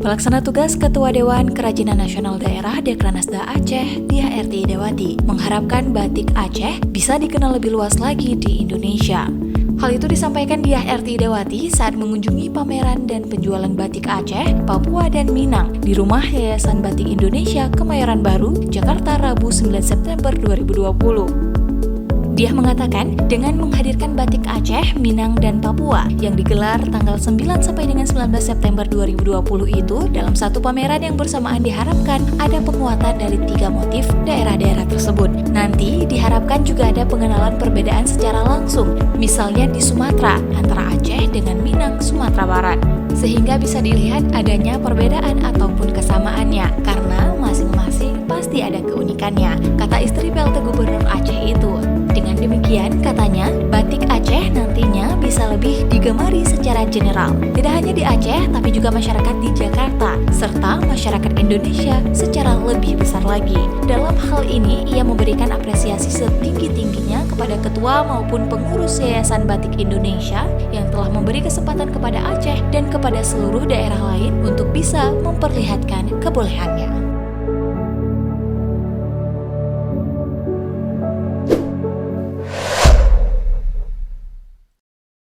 Pelaksana tugas Ketua Dewan Kerajinan Nasional Daerah Dekranasda Aceh, Diah Erti Idewati, mengharapkan batik Aceh bisa dikenal lebih luas lagi di Indonesia. Hal itu disampaikan Diah Erti Idewati saat mengunjungi pameran dan penjualan batik Aceh, Papua, dan Minang di Rumah Yayasan Batik Indonesia, Kebayoran Baru, Jakarta, Rabu 9 September 2020. Dia mengatakan dengan menghadirkan batik Aceh, Minang, dan Papua yang digelar tanggal 9 sampai dengan 19 September 2020 itu dalam satu pameran yang bersamaan diharapkan ada penguatan dari 3 motif daerah-daerah tersebut. Nanti diharapkan juga ada pengenalan perbedaan secara langsung, misalnya di Sumatera antara Aceh dengan Minang, Sumatera Barat, sehingga bisa dilihat adanya perbedaan ataupun kesamaannya karena masing-masing pasti ada keunikannya, kata istri PLT Gubernur Aceh itu. Dengan demikian, katanya, batik Aceh nantinya bisa lebih digemari secara general. Tidak hanya di Aceh, tapi juga masyarakat di Jakarta, serta masyarakat Indonesia secara lebih besar lagi. Dalam hal ini, ia memberikan apresiasi setinggi-tingginya kepada ketua maupun pengurus Yayasan Batik Indonesia yang telah memberi kesempatan kepada Aceh dan kepada seluruh daerah lain untuk bisa memperlihatkan kebolehannya.